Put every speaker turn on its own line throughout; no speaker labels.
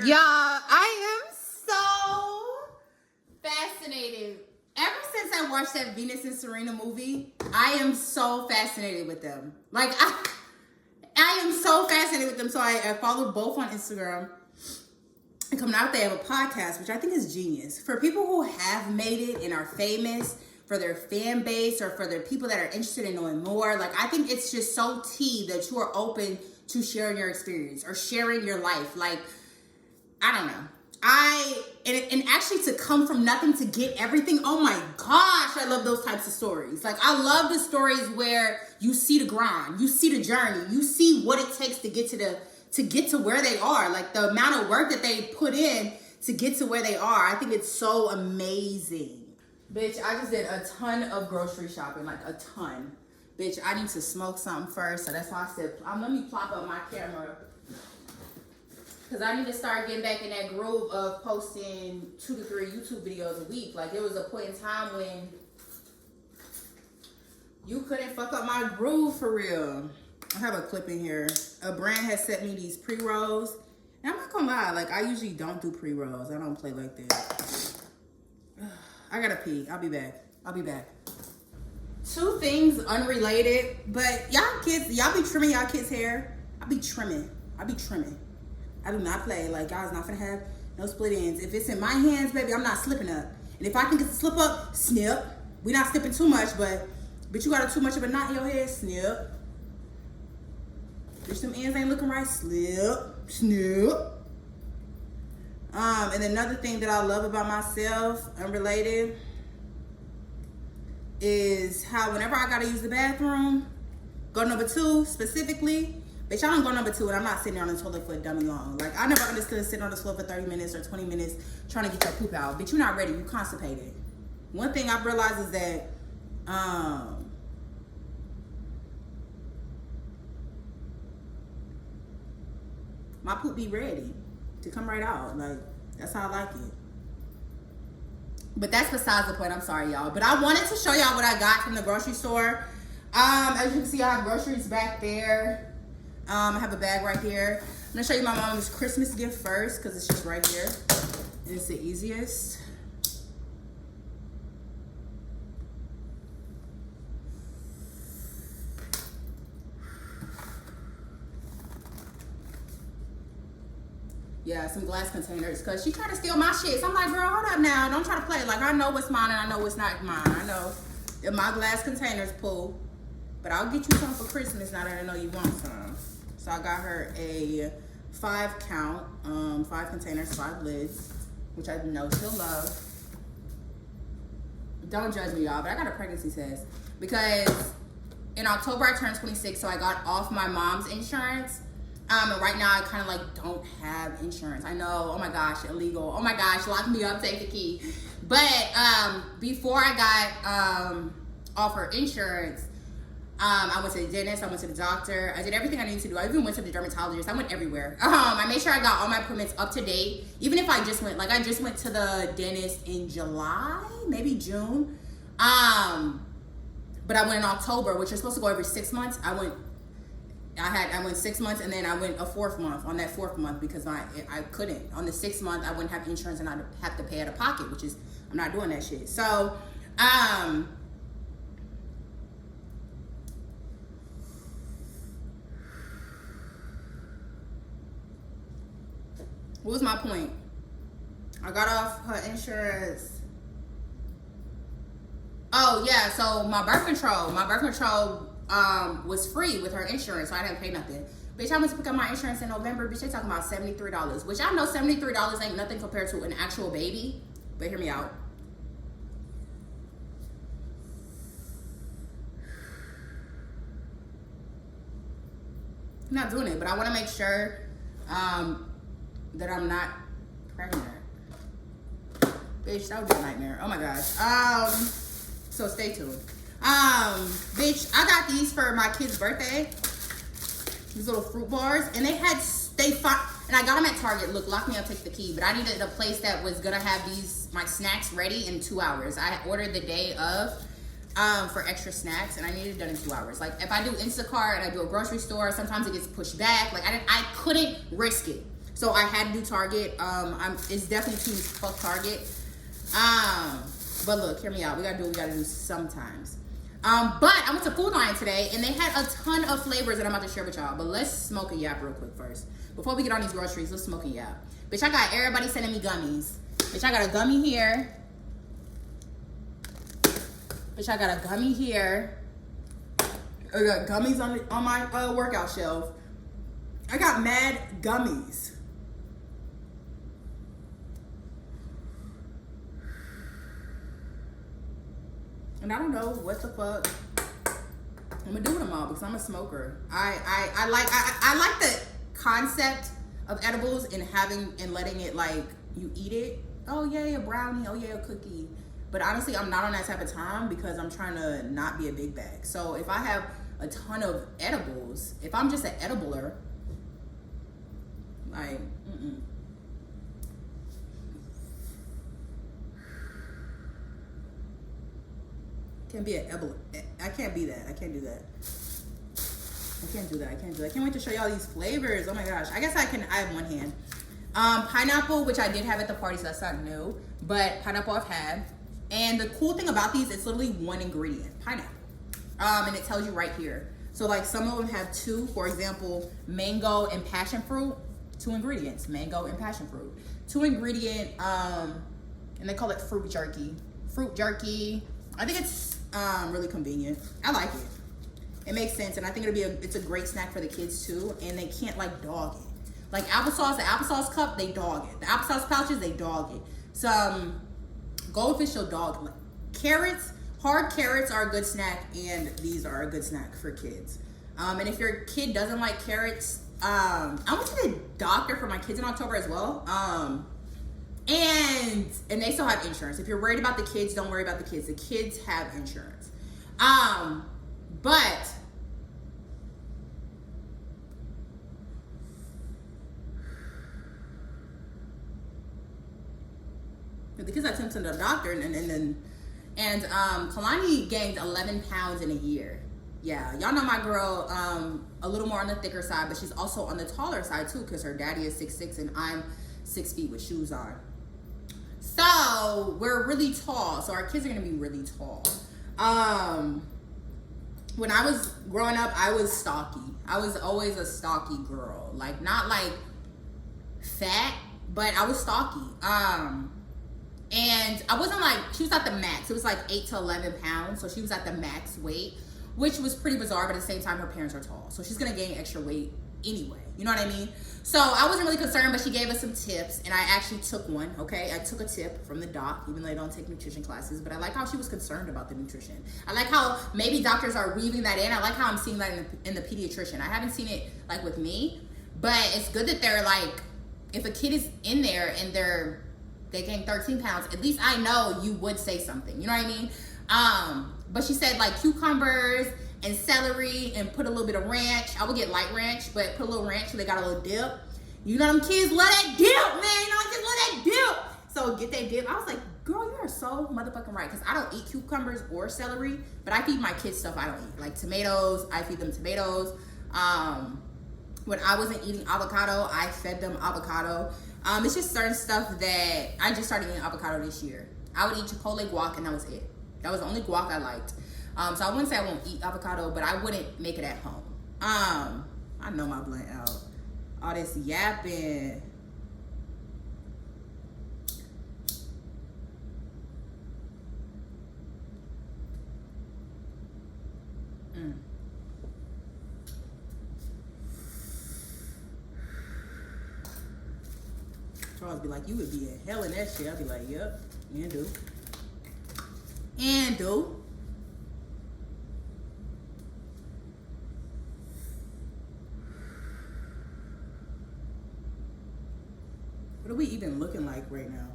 Yeah, I am so fascinated. Ever since I watched that Venus and Serena movie, I am so fascinated with them. Like, I am so fascinated with them. So I follow both on Instagram. And coming out, they have a podcast, which I think is genius. For people who have made it and are famous, for their fan base, or for their people that are interested in knowing more. Like, I think it's just so tea that you are open to sharing your experience or sharing your life. Like, I don't know. And actually to come from nothing to get everything. Oh my gosh, I love those types of stories. Like, I love the stories where you see the grind, you see the journey, you see what it takes to get to where they are. Like, the amount of work that they put in to get to where they are. I think it's so amazing. Bitch, I just did a ton of grocery shopping, like a ton. Bitch, I need to smoke something first, so that's why I said, let me plop up my camera. Because I need to start getting back in that groove of posting 2 to 3 YouTube videos a week. Like, there was a point in time when you couldn't fuck up my groove for real. I have a clip in here. A brand has sent me these pre-rolls. And I'm not gonna lie, like, I usually don't do pre-rolls. I don't play like that. I gotta pee. I'll be back. 2 things unrelated, but y'all kids, y'all be trimming y'all kids' hair. I be trimming. I do not play. Like, y'all's not gonna have no split ends. If it's in my hands, baby, I'm not slipping up. And if I can get to slip up, snip. We not slipping too much, but you got too much of a knot in your head, snip. Bitch, them ends ain't looking right, snip. And another thing that I love about myself, unrelated, is how whenever I gotta use the bathroom, go number 2 specifically, bitch, I don't go number 2 and I'm not sitting there on the toilet for a dummy long. Like, I never understood sitting on the floor for 30 minutes or 20 minutes trying to get your poop out. Bitch, you're not ready, you constipated. One thing I've realized is that, my poop be ready to come right out. Like, that's how I like it. But that's besides the point. I'm sorry, y'all. But I wanted to show y'all what I got from the grocery store. As you can see, I have groceries back there. I have a bag right here. I'm gonna show you my mom's Christmas gift first because it's just right here. It's the easiest. Yeah, some glass containers, because she tried to steal my shit. So I'm like, girl, hold up now. Don't try to play. Like, I know what's mine and I know what's not mine. I know if my glass containers pull. But I'll get you some for Christmas now that I know you want some. So I got her a 5 count, 5 containers, 5 lids, which I know she'll love. Don't judge me, y'all, but I got a pregnancy test. Because in October, I turned 26, so I got off my mom's insurance. And right now I kind of like don't have insurance. I know, oh my gosh, illegal. Oh my gosh, lock me up, take the key. But before I got off her insurance, I went to the dentist, I went to the doctor, I did everything I needed to do. I even went to the dermatologist, I went everywhere. I made sure I got all my appointments up to date. Even if I just went, like I just went to the dentist in July, maybe June. But I went in October, which you're supposed to go every 6 months. I went 6 months, and then I went a 4th month on that 4th month because I couldn't. On the 6th month, I wouldn't have insurance and I'd have to pay out of pocket, which is, I'm not doing that shit. So, what was my point? I got off her insurance. Oh yeah, so my birth control was free with her insurance, so I didn't pay nothing. Bitch, I went to pick up my insurance in November. Bitch, they talking about $73, which I know $73 ain't nothing compared to an actual baby. But hear me out. I'm not doing it, but I want to make sure that I'm not pregnant. Bitch, that would be a nightmare. Oh my gosh. So stay tuned. Bitch, I got these for my kid's birthday. These little fruit bars, and and I got them at Target. Look, lock me up, take the key. But I needed a place that was gonna have my snacks ready in 2 hours. I ordered the day of for extra snacks, and I needed it done in 2 hours. Like, if I do Instacart and I do a grocery store, sometimes it gets pushed back. Like, I couldn't risk it. So I had to do Target. It's definitely too fuck Target. But look, hear me out. We gotta do what we gotta do sometimes. But I went to Food Lion today and they had a ton of flavors that I'm about to share with y'all. But let's smoke a YAP real quick first. Before we get on these groceries, let's smoke a YAP. Bitch, I got everybody sending me gummies. Bitch, I got a gummy here. Bitch, I got a gummy here. I got gummies on my workout shelf. I got mad gummies. And I don't know what the fuck I'm gonna do with them all because I'm a smoker. I like the concept of edibles and letting it like you eat it. Oh yeah, a brownie. Oh yeah, a cookie. But honestly, I'm not on that type of time because I'm trying to not be a big bag. So if I have a ton of edibles, if I'm just an edibler, like, Can't be an edible. I can't be that. I can't do that. I can't do that. I can't do that. I can't wait to show y'all these flavors. Oh my gosh. I guess I have one hand. Pineapple, which I did have at the party, so that's not new. But pineapple I've had. And the cool thing about these, it's literally one ingredient, pineapple. And it tells you right here. So like some of them have two, for example, mango and passion fruit, 2 ingredients, mango and passion fruit. 2 ingredient, and they call it fruit jerky. Fruit jerky. I think it's really convenient. I like it. It makes sense, and I think it's a great snack for the kids too, and they can't like dog it. Like applesauce, the applesauce cup, they dog it. The applesauce pouches, they dog it. Some goldfish will dog it. Like, carrots, hard carrots are a good snack, and these are a good snack for kids. And if your kid doesn't like carrots, I went to the doctor for my kids in October as well. And they still have insurance. If you're worried about the kids, don't worry about the kids. The kids have insurance. But the kids I took to the doctor and Kalani gained 11 pounds in a year. Yeah, y'all know my girl, a little more on the thicker side, but she's also on the taller side too, because her daddy is 6'6" and I'm 6 feet with shoes on. So we're really tall. So our kids are gonna be really tall. When I was growing up, I was stocky. I was always a stocky girl. Like not like fat, but I was stocky. And I wasn't like, she was at the max. It was like 8 to 11 pounds. So she was at the max weight, which was pretty bizarre, but at the same time, her parents are tall. So she's gonna gain extra weight anyway. You know what I mean? So I wasn't really concerned, but she gave us some tips, and I actually took one, okay? I took a tip from the doc, even though I don't take nutrition classes, but I like how she was concerned about the nutrition. I like how maybe doctors are weaving that in. I like how I'm seeing that in the pediatrician. I haven't seen it like with me, but it's good that they're like, if a kid is in there and they gain 13 pounds, at least I know you would say something, you know what I mean? But she said like cucumbers and celery and put a little bit of ranch. I would get light ranch, but put a little ranch so they got a little dip. You know them kids love that dip, man. You know, I just love that dip. So get that dip. I was like, girl, you are so motherfucking right. Because I don't eat cucumbers or celery, but I feed my kids stuff I don't eat. Like tomatoes, I feed them tomatoes. When I wasn't eating avocado, I fed them avocado. It's just certain stuff that I just started eating avocado this year. I would eat Chipotle guac and that was it. That was the only guac I liked. So I wouldn't say I won't eat avocado, but I wouldn't make it at home. I know my blunt out. All this yapping. Charles be like, you would be in hell in that shit. I'd be like, yep, and do. And do. What are we even looking like right now?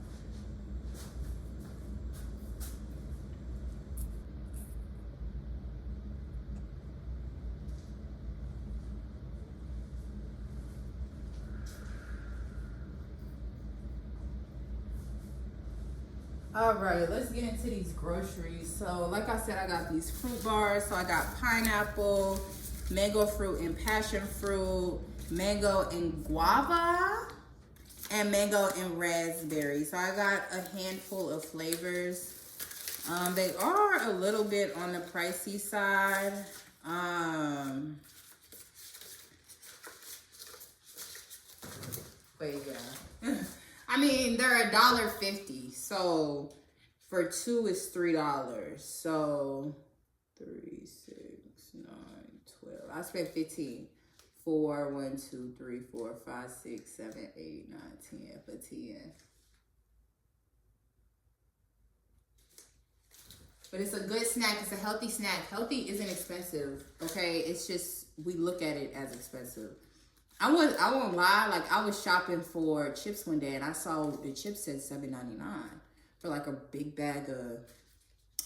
All right, let's get into these groceries. So like I said, I got these fruit bars. So I got pineapple, mango fruit and passion fruit, mango and guava. and mango and raspberry. So I got a handful of flavors. They are a little bit on the pricey side. But yeah. I mean, they're $1.50. So for two is $3. So 3, 6, 9, 12. I spent 15. 4, 1, 2, 3, 4, 5, 6, 7, 8, 9, 10 for 10. But it's a good snack. It's a healthy snack. Healthy isn't expensive, okay? It's just we look at it as expensive. I won't lie. Like, I was shopping for chips one day, and I saw the chips said $7.99 for like a big bag of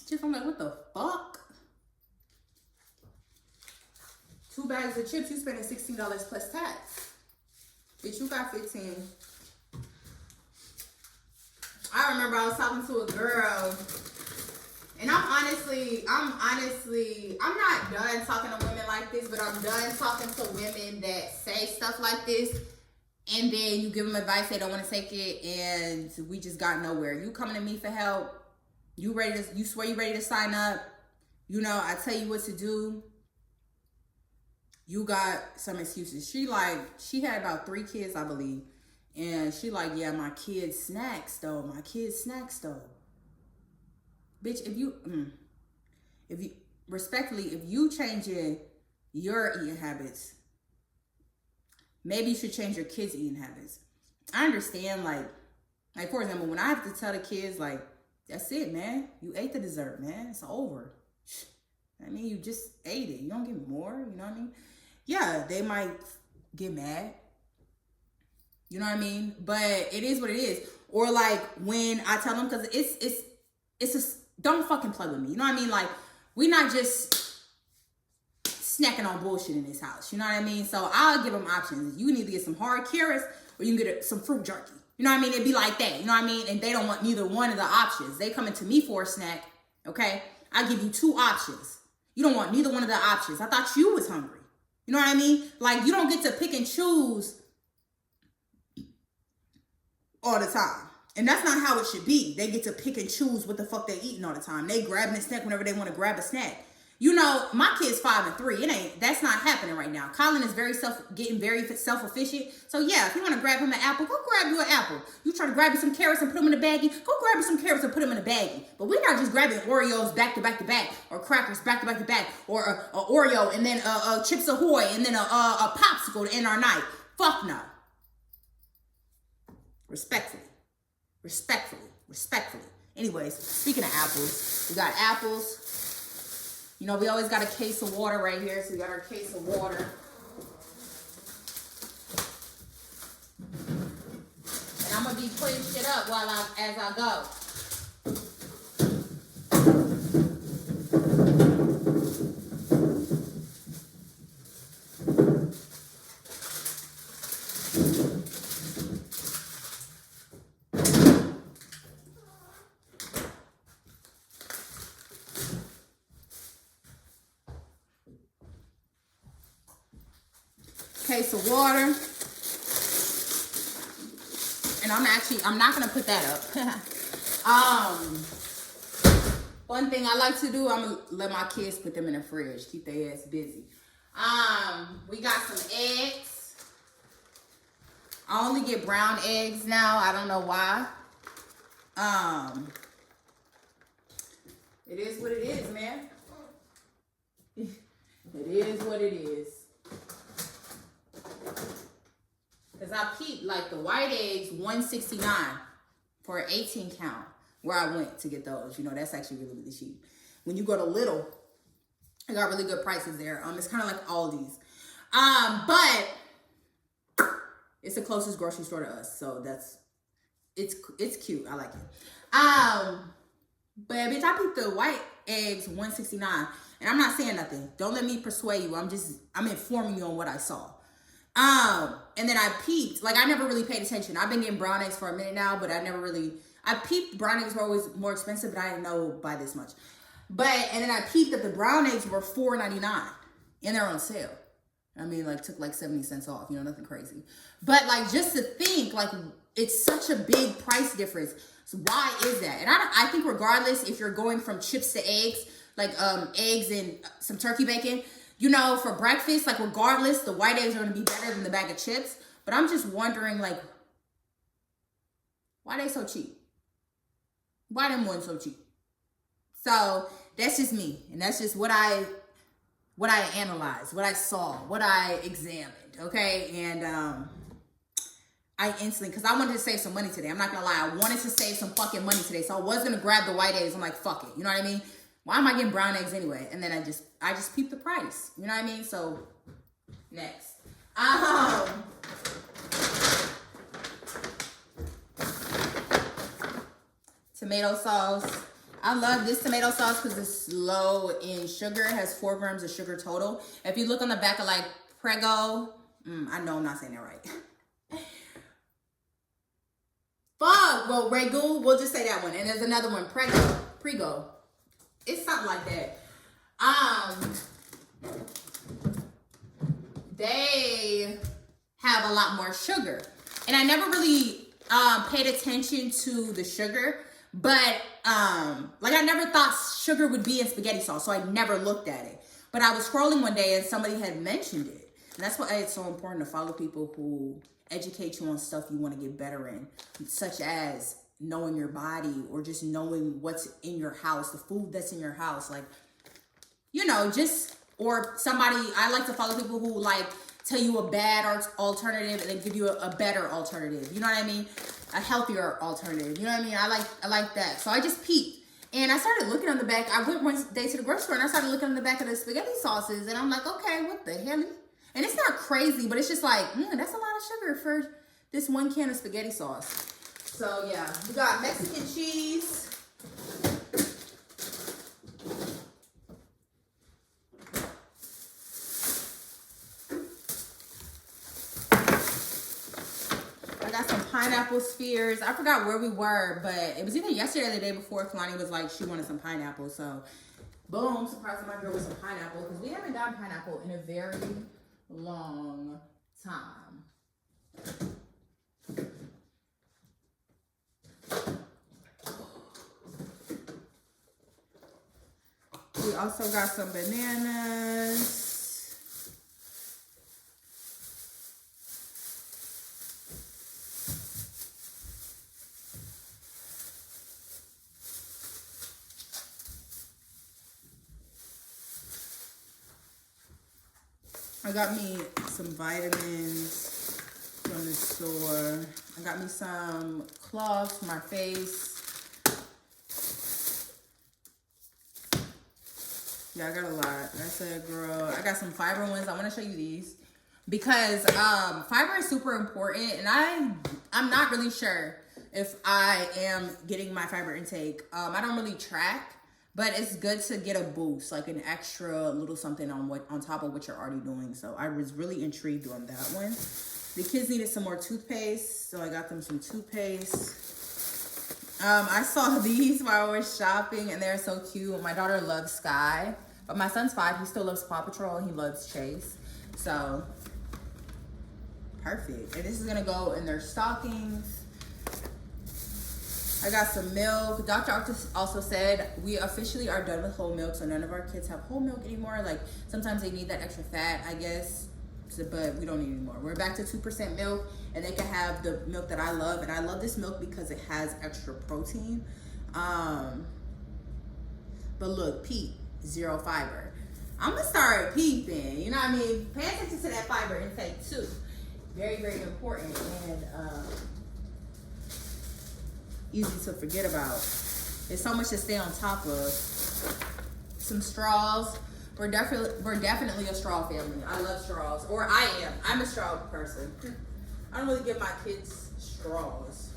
chips. I'm like, what the fuck? 2 bags of chips, you spending $16 plus tax. Bitch, you got 15. I remember I was talking to a girl, and I'm not done talking to women like this, but I'm done talking to women that say stuff like this, and then you give them advice, they don't want to take it, and we just got nowhere. You coming to me for help, you swear you ready to sign up, you know, I tell you what to do. You got some excuses. She had about 3 kids, I believe. And she like, yeah, my kids snacks though. Bitch, if you respectfully, if you changing your eating habits, maybe you should change your kids' eating habits. I understand, like for example, when I have to tell the kids, like, that's it, man. You ate the dessert, man. It's over. I mean, you just ate it. You don't get more, you know what I mean? Yeah, they might get mad. You know what I mean? But it is what it is. Or like when I tell them, because it's don't fucking play with me. You know what I mean? Like, we not just snacking on bullshit in this house. You know what I mean? So I'll give them options. You can either get some hard carrots or you can get some fruit jerky. You know what I mean? It'd be like that. You know what I mean? And they don't want neither one of the options. They coming to me for a snack. Okay? I give you 2 options. You don't want neither one of the options. I thought you was hungry. You know what I mean? Like, you don't get to pick and choose all the time. And that's not how it should be. They get to pick and choose what the fuck they eating all the time. They grabbing a snack whenever they want to grab a snack. You know, my kid's 5 and 3. That's not happening right now. Colin is getting very self-efficient. So yeah, if you want to grab him an apple, go grab you an apple. You try to grab you some carrots and put them in a baggie, go grab you some carrots and put them in a baggie. But we're not just grabbing Oreos back to back to back, or crackers back to back to back, or a Oreo and then Chips Ahoy and then a popsicle to end our night. Fuck no. Respectfully. Anyways, speaking of apples, we got apples. You know, we always got a case of water right here, so we got our case of water. And I'm gonna be putting shit up as I go. Case of water. And I'm not gonna put that up. One thing I like to do, I'm gonna let my kids put them in the fridge, keep their ass busy. We got some eggs. I only get brown eggs now. I don't know why. It is what it is, man. It is what it is. Because I peeped, like, the white eggs, $1.69 for an 18 count, where I went to get those. You know, that's actually really, really cheap. When you go to Little, I got really good prices there. It's kind of like Aldi's. But it's the closest grocery store to us, so it's cute. I like it. But bitch, I peeped the white eggs, $1.69, and I'm not saying nothing. Don't let me persuade you. I'm informing you on what I saw. And then I peeped, like, I never really paid attention. I've been getting brown eggs for a minute now, but I peeped brown eggs were always more expensive, but I didn't know by this much. And then I peeped that the brown eggs were $4.99 and they're on sale. I mean, like, took like 70 cents off, you know, nothing crazy. But like, just to think, like, it's such a big price difference. So why is that? And I think regardless if you're going from chips to eggs, like eggs and some turkey bacon, you know, for breakfast, like regardless, the white eggs are going to be better than the bag of chips. But I'm just wondering, like, why they so cheap? Why them ones so cheap? So that's just me, and that's just what I analyzed, what I saw, what I examined. Okay, and I instantly, because I wanted to save some money today. I'm not gonna lie, I wanted to save some fucking money today, so I was gonna grab the white eggs. I'm like, fuck it, you know what I mean? Why am I getting brown eggs anyway? And then I just peeped the price, you know what I mean? So next, tomato sauce. I love this tomato sauce because it's low in sugar. It has 4 grams of sugar total. If you look on the back of like Prego, I know I'm not saying that right. Fuck, well, Ragu, we'll just say that one. And there's another one, Prego. It's something like that. They have a lot more sugar. And I never really paid attention to the sugar, but like I never thought sugar would be in spaghetti sauce, so I never looked at it. But I was scrolling one day and somebody had mentioned it. And that's why it's so important to follow people who educate you on stuff you want to get better in, such as knowing your body or just knowing what's in your house, the food that's in your house. Like, you know, just, or somebody, I like to follow people who like tell you a bad alternative and then give you a better alternative. You know what I mean? A healthier alternative. You know what I mean? I like that. So I just peeped. And I started looking on the back. I went one day to the grocery store and I started looking on the back of the spaghetti sauces. And I'm like, okay, what the hell? And it's not crazy, but it's just like, that's a lot of sugar for this 1 can of spaghetti sauce. So yeah, we got Mexican cheese. I got some pineapple spheres. I forgot where we were, but it was either yesterday or the day before. Kalani was like, she wanted some pineapple. So boom, surprising my girl with some pineapple because we haven't done pineapple in a very long time. We also got some bananas. I got me some vitamins from the store. I got me some cloths for my face. Yeah, I got a lot. I said, girl, I got some fiber ones. I want to show you these because fiber is super important, and I'm not really sure if I am getting my fiber intake. I don't really track. But it's good to get a boost, like an extra little something on top of what you're already doing. So I was really intrigued on that one. The kids needed some more toothpaste, so I got them some toothpaste. I saw these while I was shopping, and they're so cute. My daughter loves Sky, but my son's 5. He still loves Paw Patrol, and he loves Chase. So perfect. And this is gonna go in their stockings. I got some milk. Dr. also said we officially are done with whole milk, so none of our kids have whole milk anymore. Like sometimes they need that extra fat, I guess, but we don't need anymore. We're back to 2% milk, and they can have the milk that I love, and I love this milk because it has extra protein. But look, peep, 0 fiber. I'm gonna start peeping. You know what I mean? Pay attention to that fiber intake too. Very, very important. And easy to forget about. There's so much to stay on top of. Some straws. We're definitely a straw family. I love straws, or I am. I'm a straw person. I don't really give my kids straws.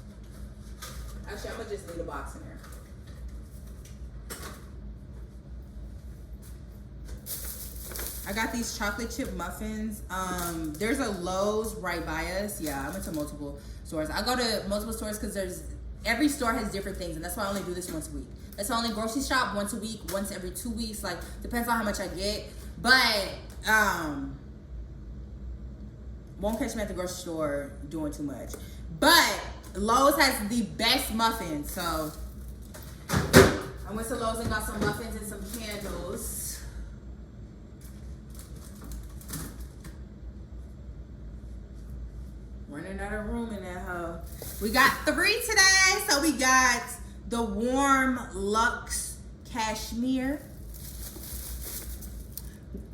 Actually, I'm gonna just leave a box in here. I got these chocolate chip muffins. There's a Lowe's right by us. Yeah, I went to multiple stores. I go to multiple stores because every store has different things, and that's why I only do this once a week. That's why I only grocery shop once a week, once every 2 weeks. Like, depends on how much I get. But won't catch me at the grocery store doing too much. But Lowe's has the best muffins. So I went to Lowe's and got some muffins and some candles. Running out of room in that hoe. We got 3 today. So we got the warm Luxe Cashmere.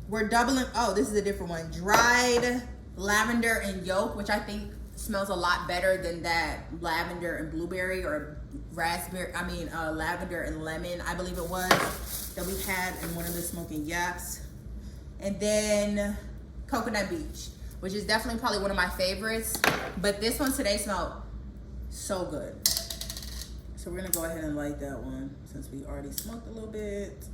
We're doubling, oh, this is a different one. Dried lavender and yolk, which I think smells a lot better than that lavender and blueberry or raspberry, lavender and lemon, I believe it was, that we had in one of the smoking yaps. And then Coconut Beach, which is definitely probably one of my favorites. But this one today smelled so good. So we're gonna go ahead and light that one since we already smoked a little bit.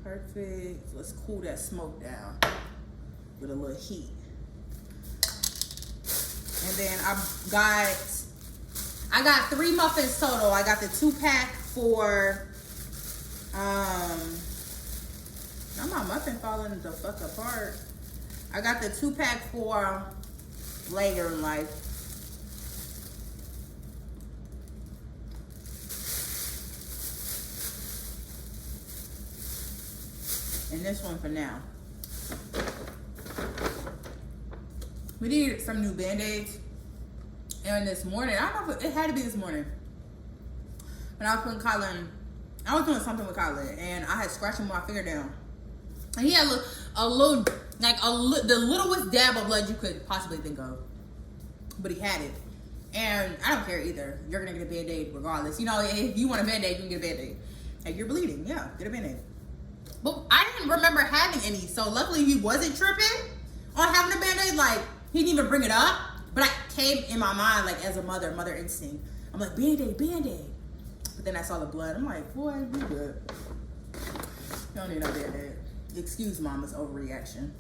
Perfect. Let's cool that smoke down with a little heat. And then I got 3 muffins total. I got the 2-pack for now my muffin falling the fuck apart. I got the 2-pack for later in life. And this one for now. We needed some new Band-Aids. And this morning, I don't know if it had to be this morning. When I was putting Colin, I was doing something with Colin and I had scratched my finger down. And he had the littlest dab of blood you could possibly think of. But he had it. And I don't care either. You're gonna get a Band-Aid regardless. You know, if you want a Band-Aid, you can get a Band-Aid. Like, you're bleeding, yeah, get a Band-Aid. But I didn't remember having any, so luckily he wasn't tripping on having a Band-Aid. Like, he didn't even bring it up, but I came in my mind, like, as a mother instinct. I'm like, Band-Aid, Band-Aid. But then I saw the blood. I'm like, boy, you good. You don't need no Band-Aid. Excuse mama's overreaction.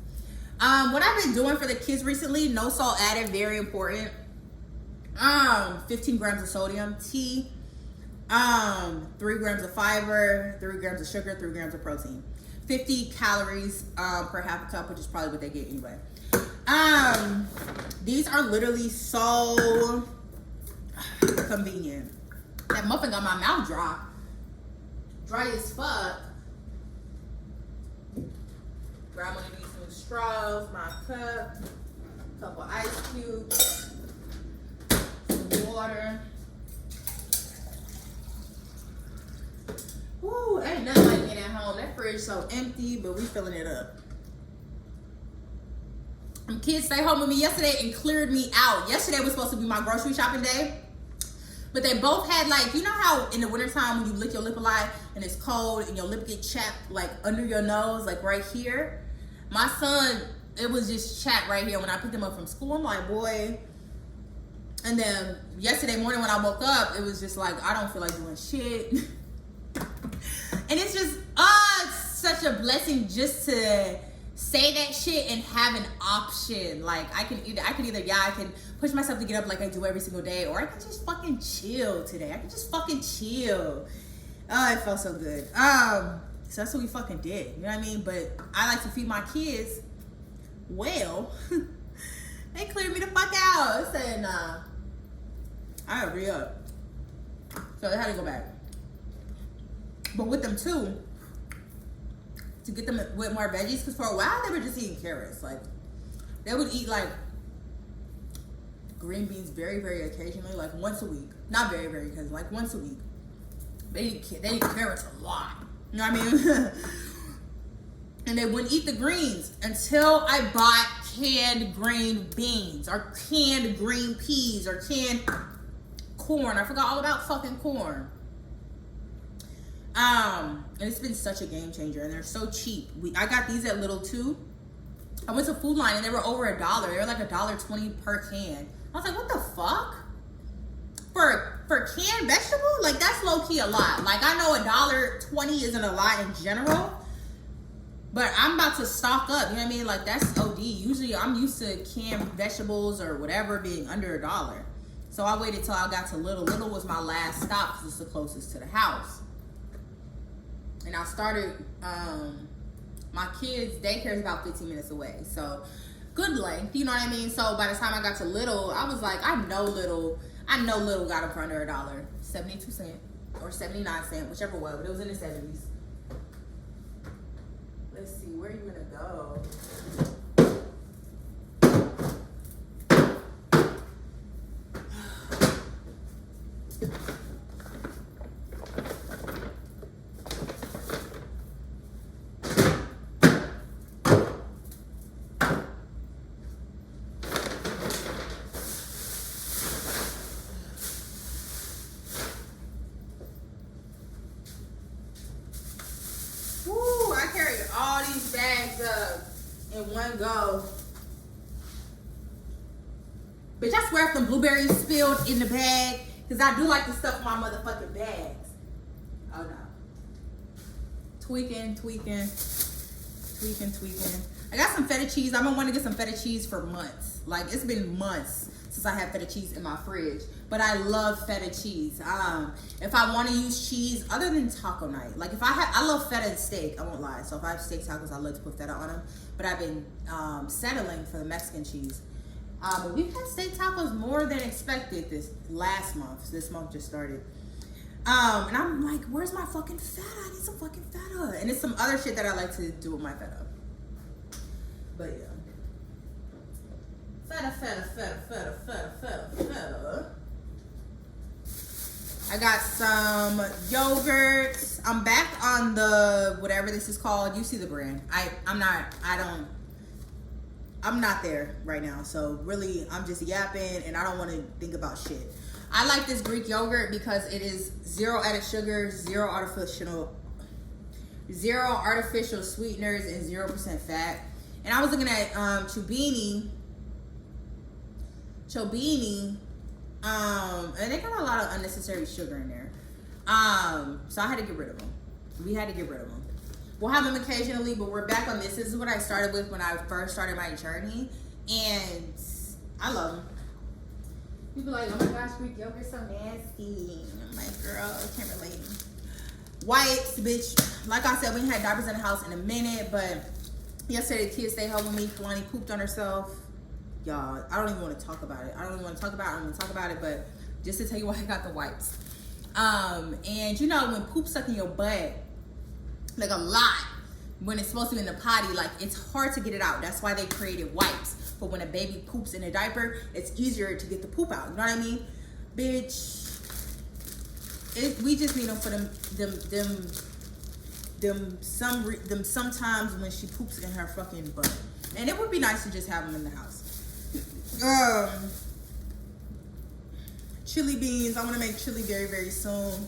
What I've been doing for the kids recently, no salt added, very important. 15 grams of sodium, tea, 3 grams of fiber, 3 grams of sugar, 3 grams of protein. 50 calories per half a cup, which is probably what they get anyway. These are literally so convenient. That muffin got my mouth dry as fuck. Grab one of these new straws, my cup, a couple ice cubes, some water. Woo, ain't nothing like being at home. That fridge so empty, but we filling it up. Kids stayed home with me yesterday and cleared me out. Yesterday was supposed to be my grocery shopping day, but they both had, like, you know how in the wintertime when you lick your lip a lot and it's cold and your lip get chapped like under your nose, like right here? My son, it was just chapped right here when I picked him up from school. I'm like, boy. And then yesterday morning when I woke up, it was just like, I don't feel like doing shit. And it's just, it's such a blessing just to say that shit and have an option. Like, I can push myself to get up like I do every single day, or I can just fucking chill today. I can just fucking chill. Oh, it felt so good. So that's what we fucking did. You know what I mean? But I like to feed my kids well. They cleared me the fuck out. I said, nah, I gotta re-up. So they had to go back. But with them too, to get them with more veggies, because for a while they were just eating carrots. Like, they would eat like green beans very, very occasionally, like once a week. Not very, very occasionally, like once a week. They eat carrots a lot. You know what I mean? And they wouldn't eat the greens until I bought canned green beans or canned green peas or canned corn. I forgot all about fucking corn. And it's been such a game changer, and they're so cheap. I got these at Little too. I went to Food Line and they were over $1. They were like $1.20 per can. I was like, what the fuck? For canned vegetable? Like, that's low-key a lot. Like, I know $1.20 isn't a lot in general, but I'm about to stock up, you know what I mean? Like, that's OD. Usually I'm used to canned vegetables or whatever being under $1. So I waited till I got to Little. Little was my last stop because it's the closest to the house. And I started, my kids' daycare is about 15 minutes away. So good length, you know what I mean? So by the time I got to Little, I was like, I know Little. I know Little got them for under $1, 72 cents or 79 cents, whichever way, but it was in the 70s. Let's see, where are you gonna go? Woo, I carried all these bags up in one go. Bitch, I swear if the blueberries spilled in the bag, because I do like to stuff my motherfucking bags. Oh no. Tweaking. I got some feta cheese. I've been wanting to get some feta cheese for months. Like, it's been months since I had feta cheese in my fridge. But I love feta cheese. If I want to use cheese, other than taco night, like I love feta and steak, I won't lie. So if I have steak tacos, I love to put feta on them. But I've been settling for the Mexican cheese. But we've had steak tacos more than expected this last month. This month just started. And I'm like, where's my fucking feta? I need some fucking feta. And it's some other shit that I like to do with my feta. But yeah. Feta. I got some yogurts. I'm back on the, whatever this is called. You see the brand. I'm not there right now. So really, I'm just yapping and I don't want to think about shit. I like this Greek yogurt because it is zero added sugar, zero artificial sweeteners, and 0% fat. And I was looking at Chobani, and they got a lot of unnecessary sugar in there. So I had to get rid of them. We had to get rid of them. We'll have them occasionally, but we're back on this. This is what I started with when I first started my journey, and I love them. People like, oh my gosh, Greek yogurt's so nasty. I'm like, girl, I can't relate. Wipes, bitch. Like I said, we ain't had diapers in the house in a minute, but yesterday the kids stayed home with me. Kalani pooped on herself. Y'all, I don't even want to talk about it. But just to tell you why I got the wipes. And you know, when poop stuck in your butt, like a lot, when it's supposed to be in the potty, like it's hard to get it out. That's why they created wipes. But when a baby poops in a diaper, it's easier to get the poop out. You know what I mean? Bitch, we just need them for them sometimes when she poops in her fucking butt. And it would be nice to just have them in the house. Chili beans. I want to make chili very, very soon.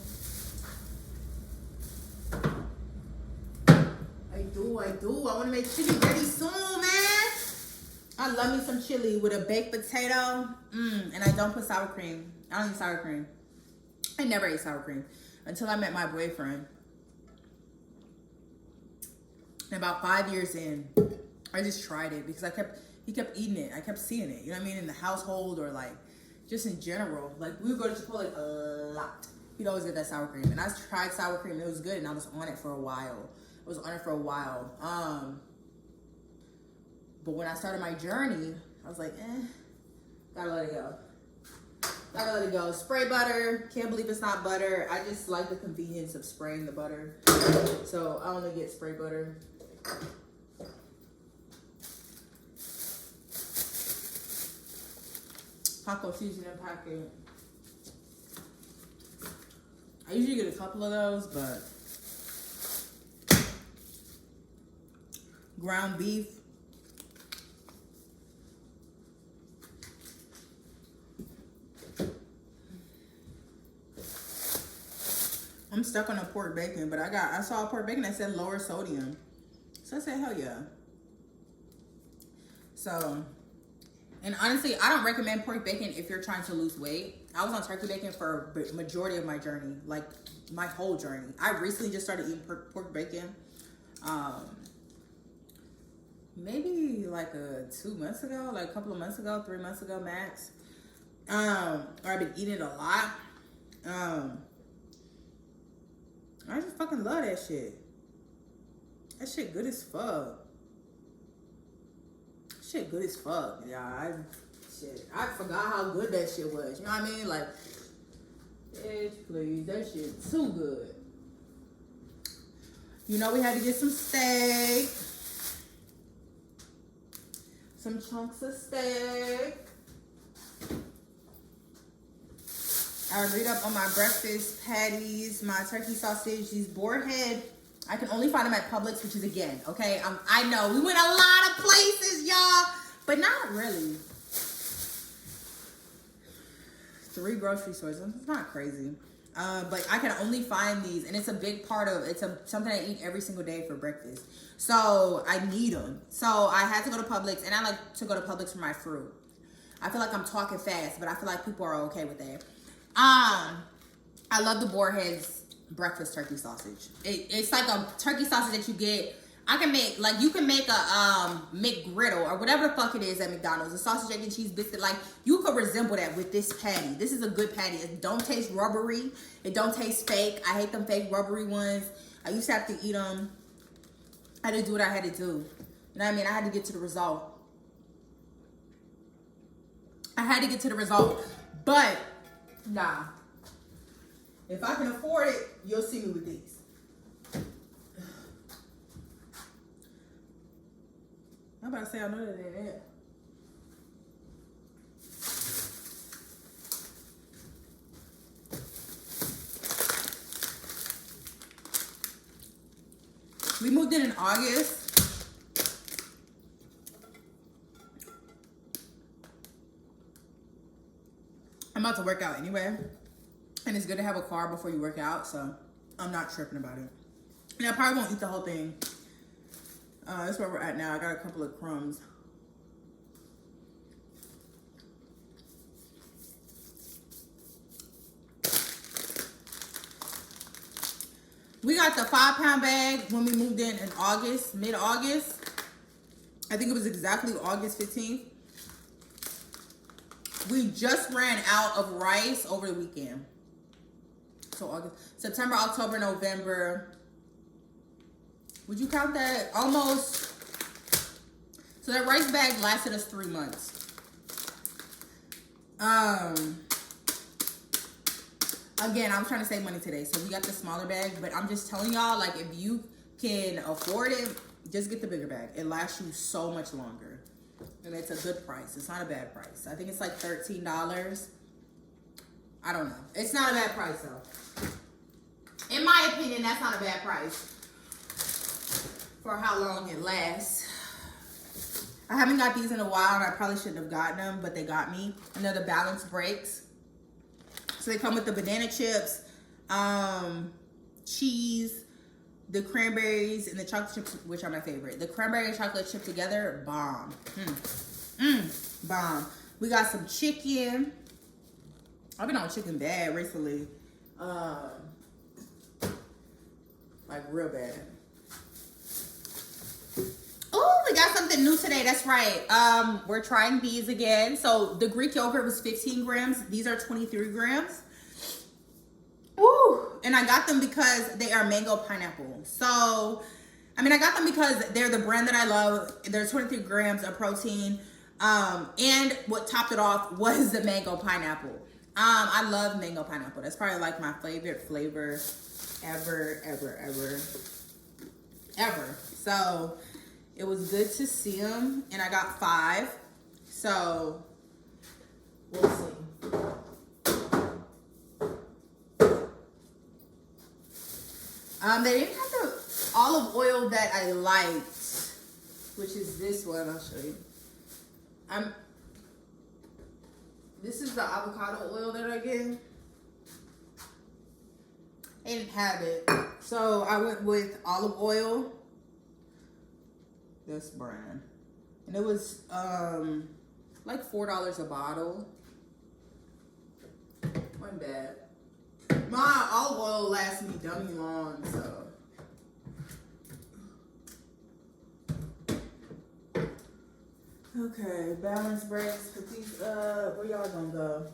I do. I want to make chili very soon, man. I love me some chili with a baked potato. And I don't put sour cream. I don't eat sour cream. I never ate sour cream until I met my boyfriend. And about 5 years in, I just tried it because he kept eating it. I kept seeing it. You know what I mean? In the household or like just in general. Like we would go to Chipotle a lot. He'd always get that sour cream. And I tried sour cream. It was good. And I was on it for a while. But when I started my journey, I was like, gotta let it go. Spray butter. Can't believe it's not butter. I just like the convenience of spraying the butter. So I only get spray butter. Taco seasoning packet. I usually get a couple of those, but ground beef. I'm stuck on a pork bacon, but I saw a pork bacon that said lower sodium. So I said, hell yeah. So, and honestly, I don't recommend pork bacon if you're trying to lose weight. I was on turkey bacon for a majority of my journey, like my whole journey. I recently just started eating pork bacon. Maybe like 2 months ago, like a couple of months ago, 3 months ago max. Or I've been eating it a lot. I just fucking love that shit. That shit good as fuck. Yeah, shit. I forgot how good that shit was. You know what I mean? Like, bitch, please, that shit too good. You know we had to get some steak. Some chunks of steak. I read up on my breakfast patties, my turkey sausage, these boar head. I can only find them at Publix, which is again, okay? I know we went a lot of places, y'all, but not really. 3 grocery stores. It's not crazy. But I can only find these, and it's a big part of something I eat every single day for breakfast. So I need them. So I had to go to Publix, and I like to go to Publix for my fruit. I feel like I'm talking fast, but I feel like people are okay with that. I love the Boarhead's breakfast turkey sausage. It's like a turkey sausage that you get. I can make, like, you can make a McGriddle or whatever the fuck it is at McDonald's, a sausage, egg, and cheese biscuit. Like, you could resemble that with this patty. This is a good patty. It don't taste rubbery. It don't taste fake. I hate them fake rubbery ones. I used to have to eat them. I had to do what I had to do. You know what I mean? I had to get to the result. But, nah. If I can afford it, you'll see me with these. I'm about to say I know that they're there. We moved in August. I'm about to work out anyway. And it's good to have a car before you work out, so I'm not tripping about it. And I probably won't eat the whole thing. That's where we're at now. I got a couple of crumbs. We got the 5-pound bag when we moved in August, mid-August. I think it was exactly August 15th. We just ran out of rice over the weekend. So August, September, October, November. Would you count that? Almost. So that rice bag lasted us 3 months. Again, I'm trying to save money today, so we got the smaller bag. But I'm just telling y'all, like, if you can afford it, just get the bigger bag. It lasts you so much longer, and it's a good price. It's not a bad price. I think it's like $13. I don't know. It's not a bad price though. In my opinion, that's not a bad price for how long it lasts. I haven't got these in a while, and I probably shouldn't have gotten them, but they got me. And they're the Balance Breaks. So they come with the banana chips, cheese, the cranberries, and the chocolate chips, which are my favorite. The cranberry and chocolate chip together, bomb. Bomb. We got some chicken. I've been on chicken bad recently. Like real bad. Oh, we got something new today. That's right. We're trying these again. So the Greek yogurt was 15 grams. These are 23 grams. Ooh. And I got them because they are mango pineapple. So, I mean, I got them because they're the brand that I love. There's 23 grams of protein. And what topped it off was the mango pineapple. I love mango pineapple. That's probably like my favorite flavor ever. So it was good to see them, and I got 5. So we'll see. They didn't have the olive oil that I liked, which is this one. I'll show you. This is the avocado oil that I get. They didn't have it. So I went with olive oil. This brand. And it was like $4 a bottle. Wasn't bad. My olive oil lasts me dummy long, so. Okay, Balance Breaks. Put these up. Where y'all gonna go?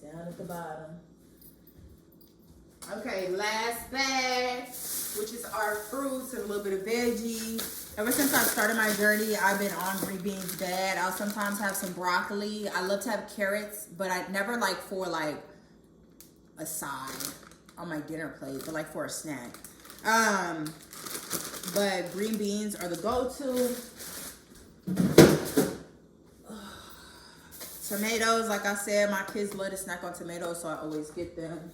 Down at the bottom. Okay, last bag, which is our fruits and a little bit of veggies. Ever since I started my journey, I've been on green beans bad. I'll sometimes have some broccoli. I love to have carrots, but I never like for like a side on my dinner plate, but like for a snack. But green beans are the go-to. Tomatoes, like I said, my kids love to snack on tomatoes, so I always get them.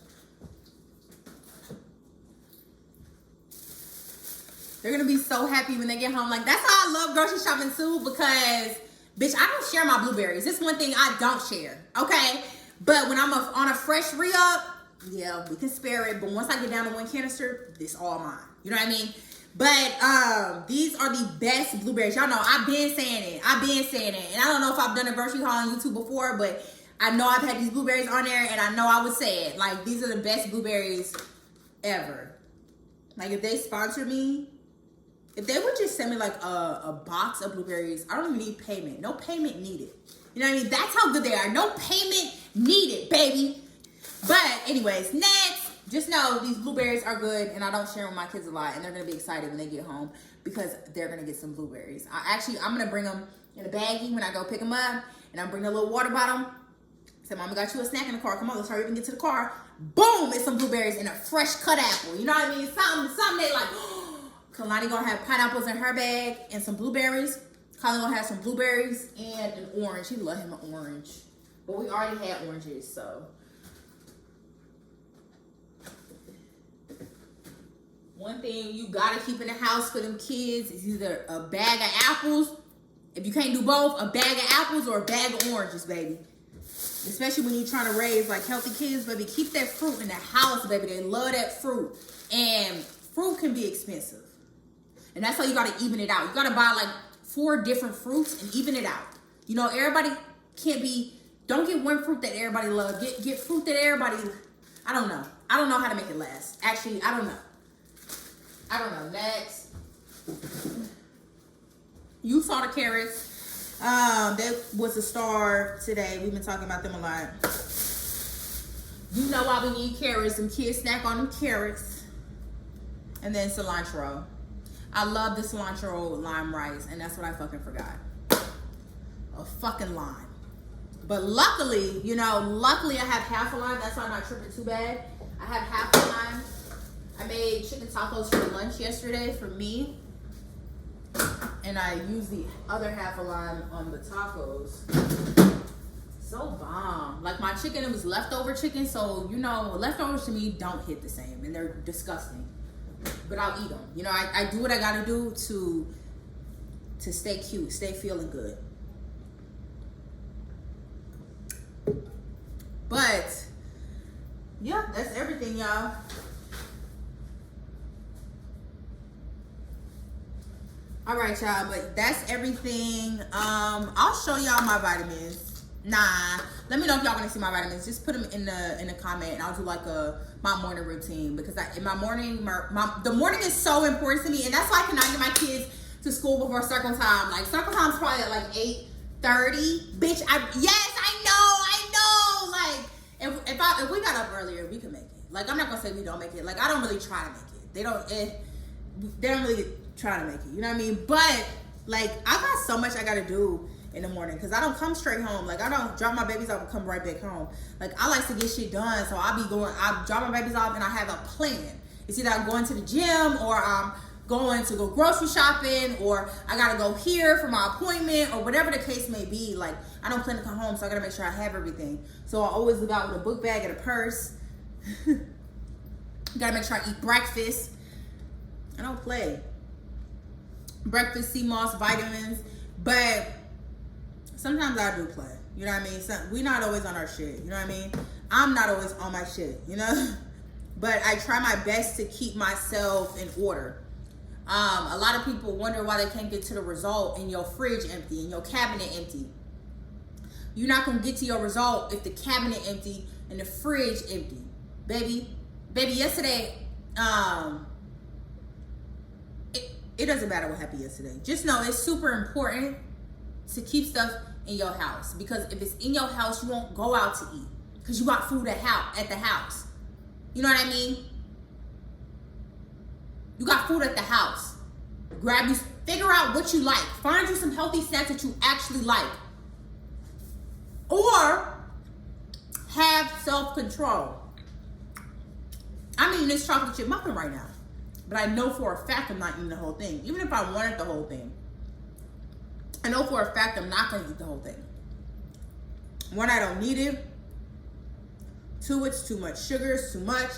They're gonna be so happy when they get home. Like, that's how I love grocery shopping too, because, bitch, I don't share my blueberries. This is one thing I don't share, okay? But when I'm on a fresh re-up, yeah, we can spare it. But once I get down to one canister, it's all mine. You know what I mean? But these are the best blueberries. Y'all know, I've been saying it. And I don't know if I've done a grocery haul on YouTube before, but I know I've had these blueberries on there, and I know I would say it. Like, these are the best blueberries ever. Like, if they sponsor me, if they would just send me like a box of blueberries, I don't even need payment. No payment needed. You know what I mean? That's how good they are. No payment needed, baby. But anyways, next, just know these blueberries are good, and I don't share them with my kids a lot, and they're gonna be excited when they get home because they're gonna get some blueberries. I'm gonna bring them in a baggie when I go pick them up, and I'm bringing a little water bottle. Say, Mama got you a snack in the car. Come on, let's hurry up and get to the car. Boom, it's some blueberries and a fresh cut apple. You know what I mean? Something they like. Kalani gonna have pineapples in her bag and some blueberries. Colin gonna have some blueberries and an orange. He love him an orange. But we already had oranges, so. One thing you gotta keep in the house for them kids is either a bag of apples. If you can't do both, a bag of apples or a bag of oranges, baby. Especially when you're trying to raise like healthy kids, baby. Keep that fruit in the house, baby. They love that fruit. And fruit can be expensive. And that's how you gotta even it out. You gotta buy like 4 different fruits and even it out. You know, everybody can't be, don't get one fruit that everybody loves. Get fruit that everybody, I don't know. I don't know how to make it last. Actually, I don't know. Next. You saw the carrots. That was a star today. We've been talking about them a lot. You know why we need carrots. Some kids snack on them carrots. And then cilantro. I love the cilantro lime rice, and that's what I fucking forgot. A fucking lime. But luckily, I have half a lime. That's why I'm not tripping too bad. I have half a lime. I made chicken tacos for lunch yesterday for me. And I used the other half a lime on the tacos. So bomb. Like my chicken, it was leftover chicken. So, leftovers to me don't hit the same. And they're disgusting. But I'll eat them. I do what I gotta do to stay cute, stay feeling good. But yeah, that's everything, y'all. All right, y'all, but that's everything. I'll show y'all my vitamins. Nah, let me know if y'all want to see my vitamins. Just put them in the comment, and I'll do like my morning routine, because in my morning, the morning is so important to me, and that's why I cannot get my kids to school before circle time. Like circle time's probably at like 8:30. Bitch, yes, I know. Like if we got up earlier, we could make it. Like I'm not gonna say we don't make it. Like I don't really try to make it. They don't really try to make it. You know what I mean? But like I got so much I gotta do in the morning, because I don't come straight home. Like I don't drop my babies off and come right back home. Like I like to get shit done, so I drop my babies off and I have a plan. It's either I'm going to the gym, or I'm going to go grocery shopping, or I gotta go here for my appointment, or whatever the case may be. Like I don't plan to come home, so I gotta make sure I have everything. So I always look out with a book bag and a purse. Gotta make sure I eat breakfast. I don't play. Breakfast, sea moss, vitamins, but sometimes I do play. You know what I mean? We're not always on our shit. You know what I mean? I'm not always on my shit, But I try my best to keep myself in order. A lot of people wonder why they can't get to the result and your fridge empty and your cabinet empty. You're not going to get to your result if the cabinet empty and the fridge empty. Baby, yesterday, it doesn't matter what happened yesterday. Just know it's super important to keep stuff in your house, because if it's in your house, you won't go out to eat because you got food at the house. You know what I mean? You got food at the house. Grab you Figure out what you like. Find you some healthy snacks that you actually like. Or have self-control. I'm eating this chocolate chip muffin right now, but I know for a fact I'm not eating the whole thing. Even if I wanted the whole thing, I know for a fact I'm not going to eat the whole thing. One, I don't need it. Two, it's too much sugar, it's too much.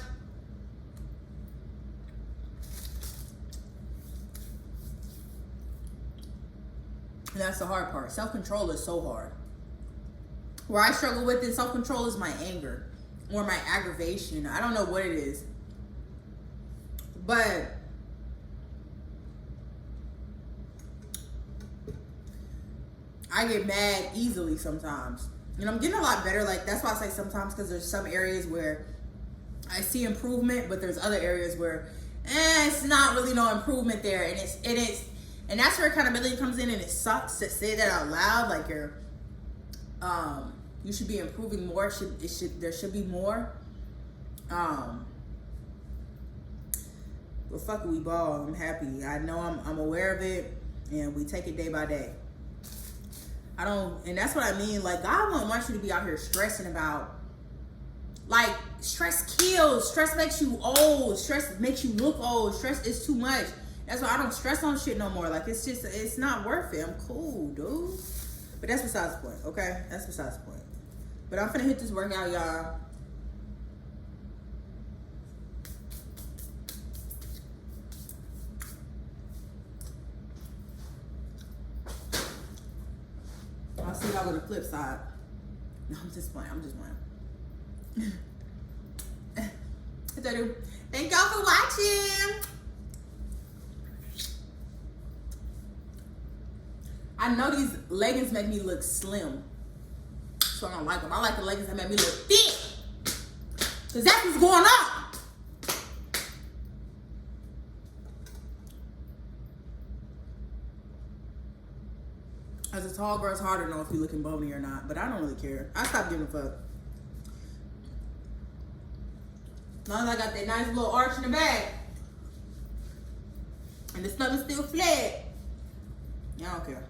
And that's the hard part. Self-control is so hard. Where I struggle with in self-control is my anger or my aggravation. I don't know what it is. But I get mad easily sometimes. And I'm getting a lot better. Like, that's why I say sometimes, because there's some areas where I see improvement, but there's other areas where it's not really no improvement there. And that's where accountability comes in, and it sucks to say that out loud. Like, you should be improving more. There should be more. But fuck it, we ball. I'm happy. I know I'm aware of it, and we take it day by day. And that's what I mean. Like, God won't want you to be out here stressing about, like, stress kills. Stress makes you old. Stress makes you look old. Stress is too much. That's why I don't stress on shit no more. Like, it's not worth it. I'm cool, dude. But that's besides the point, okay? That's besides the point. But I'm finna hit this workout, y'all. I'll see y'all on the flip side. No, I'm just playing. Thank y'all for watching. I know these leggings make me look slim, so I don't like them. I like the leggings that make me look fit, because that's what's going on. As a tall girl, it's hard to know if you're looking bony or not, but I don't really care. I stopped giving a fuck. As long as I got that nice little arch in the back, and the stomach's still flat, I don't care.